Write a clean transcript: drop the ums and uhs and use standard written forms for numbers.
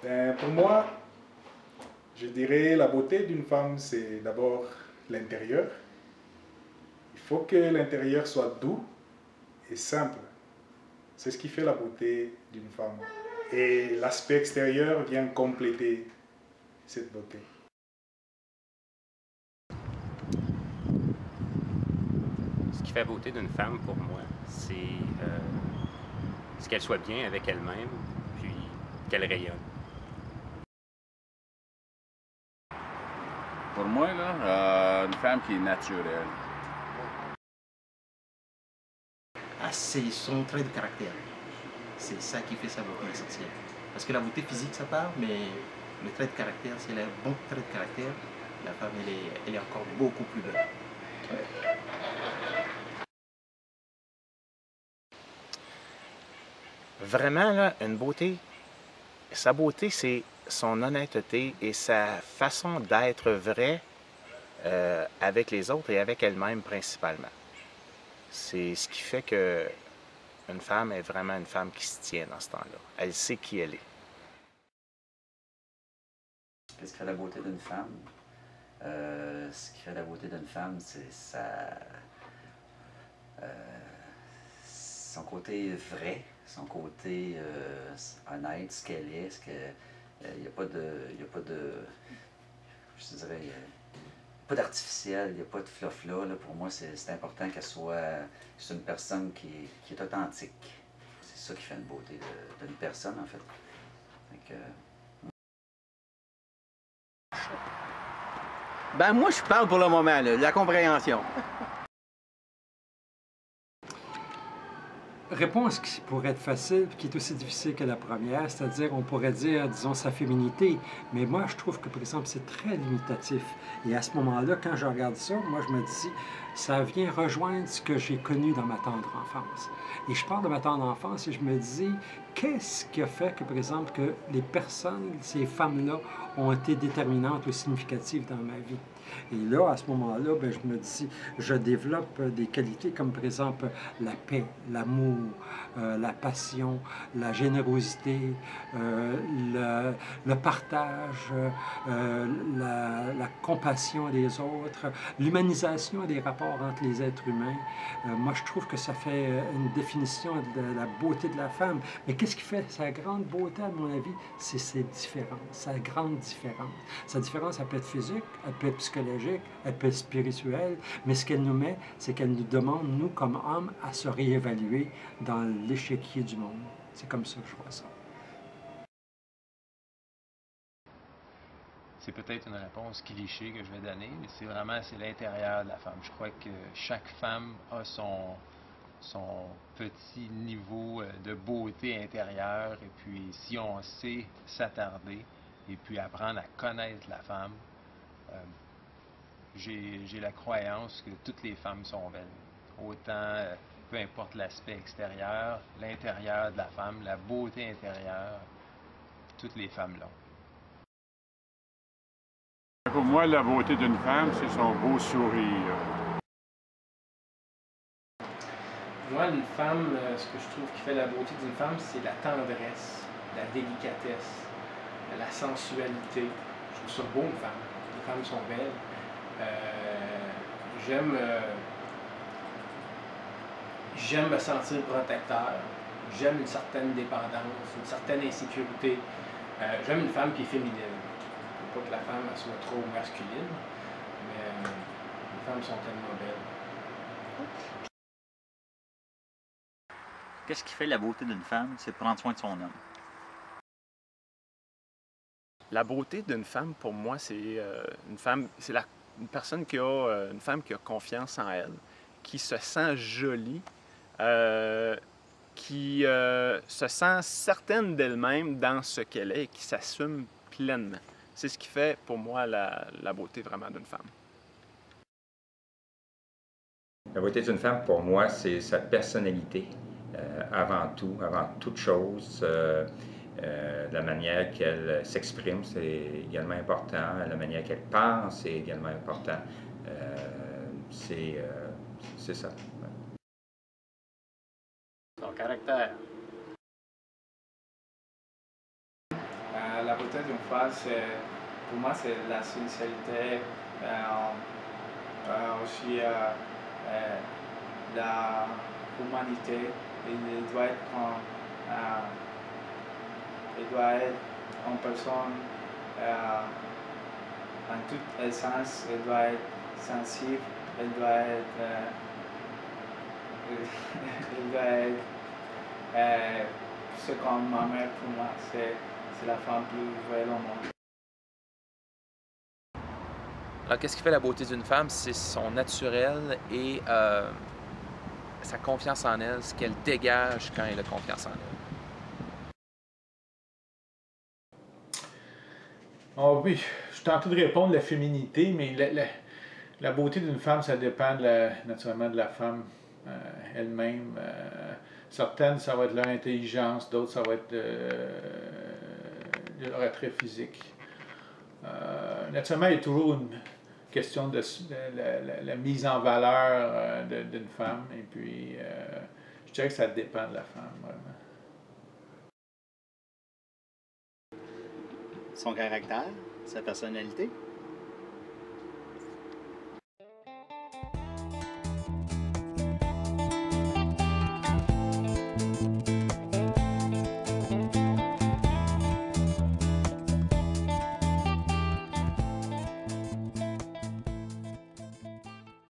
Pour moi, je dirais la beauté d'une femme, c'est d'abord l'intérieur. Il faut que l'intérieur soit doux et simple. C'est ce qui fait la beauté d'une femme. Et l'aspect extérieur vient compléter cette beauté. Ce qui fait la beauté d'une femme, pour moi, c'est qu'elle soit bien avec elle-même, puis qu'elle rayonne. Pour moi, une femme qui est naturelle. Ah, c'est son trait de caractère. C'est ça qui fait sa beauté essentielle. Parce que la beauté physique, ça part, mais le trait de caractère, si elle a un bon trait de caractère, la femme, elle est encore beaucoup plus belle. Ouais. Vraiment, là, une beauté, sa beauté, c'est son honnêteté et sa façon d'être vraie avec les autres et avec elle-même principalement. C'est ce qui fait que une femme est vraiment une femme qui se tient dans ce temps-là. Elle sait qui elle est. Qu'est-ce qui fait la beauté d'une femme? Ce qui fait la beauté d'une femme, c'est son côté vrai, son côté honnête, ce qu'elle est, il n'y a pas de, je te dirais, pas d'artificiel, il n'y a pas de fluff-là. Pour moi, c'est important qu'elle soit une personne qui est authentique. C'est ça qui fait une beauté d'une personne, en fait. Ben moi, je parle pour le moment, là, la compréhension. Répond à ce qui pourrait être facile, qui est aussi difficile que la première, c'est-à-dire, on pourrait dire, disons, sa féminité. Mais moi, je trouve que, par exemple, c'est très limitatif. Et à ce moment-là, quand je regarde ça, moi, je me dis, ça vient rejoindre ce que j'ai connu dans ma tendre enfance. Et je parle de ma tendre enfance et je me dis, qu'est-ce qui a fait que, par exemple, que les personnes, ces femmes-là, ont été déterminantes ou significatives dans ma vie? Et là, à ce moment-là, ben, je me dis, je développe des qualités comme, par exemple, la paix, l'amour, la passion, la générosité, le partage, la compassion des autres, l'humanisation des rapports entre les êtres humains. Moi, je trouve que ça fait une définition de la beauté de la femme. Mais qu'est-ce qui fait sa grande beauté, à mon avis? C'est ses différences, sa grande différence. Sa différence, elle peut être physique, elle peut être psychologique, elle peut être spirituelle, mais ce qu'elle nous met, c'est qu'elle nous demande, nous, comme hommes, à se réévaluer dans l'échiquier du monde. C'est comme ça que je vois ça. C'est peut-être une réponse cliché que je vais donner, mais c'est l'intérieur de la femme. Je crois que chaque femme a son petit niveau de beauté intérieure, et puis si on sait s'attarder et puis apprendre à connaître la femme, j'ai la croyance que toutes les femmes sont belles. Autant, peu importe l'aspect extérieur, l'intérieur de la femme, la beauté intérieure, toutes les femmes l'ont. Pour moi, la beauté d'une femme, c'est son beau sourire. Moi, une femme, ce que je trouve qui fait la beauté d'une femme, c'est la tendresse, la délicatesse, la sensualité. Je trouve ça beau, une femme. Les femmes sont belles. J'aime me sentir protecteur. J'aime une certaine dépendance, une certaine insécurité. J'aime une femme qui est féminine. Pas que la femme elle soit trop masculine, mais les femmes sont tellement belles. Qu'est-ce qui fait la beauté d'une femme? C'est de prendre soin de son homme. La beauté d'une femme, pour moi, c'est une femme, c'est une personne qui a, une femme qui a confiance en elle, qui se sent jolie, qui se sent certaine d'elle-même dans ce qu'elle est et qui s'assume pleinement. C'est ce qui fait, pour moi, la beauté vraiment d'une femme. La beauté d'une femme, pour moi, c'est sa personnalité, avant tout, avant toute chose. La manière qu'elle s'exprime, c'est également important. La manière qu'elle pense, c'est également important. C'est ça. Son caractère. La la beauté d'une femme, pour moi, c'est la sincérité, aussi la humanité. Il doit être en personne, en toute essence, il doit être sensible, il doit être, il doit être c'est comme ma mère pour moi, c'est la femme plus belle au monde. Alors, qu'est-ce qui fait la beauté d'une femme? C'est son naturel et sa confiance en elle, ce qu'elle dégage quand elle a confiance en elle. Oh oui, je suis tenté de répondre la féminité, mais la beauté d'une femme, ça dépend naturellement de la femme elle-même. Certaines, ça va être leur intelligence, d'autres, ça va être leur attrait physique. Naturellement, il y a toujours une question de la mise en valeur d'une femme, et puis je dirais que ça dépend de la femme, vraiment. Son caractère, sa personnalité.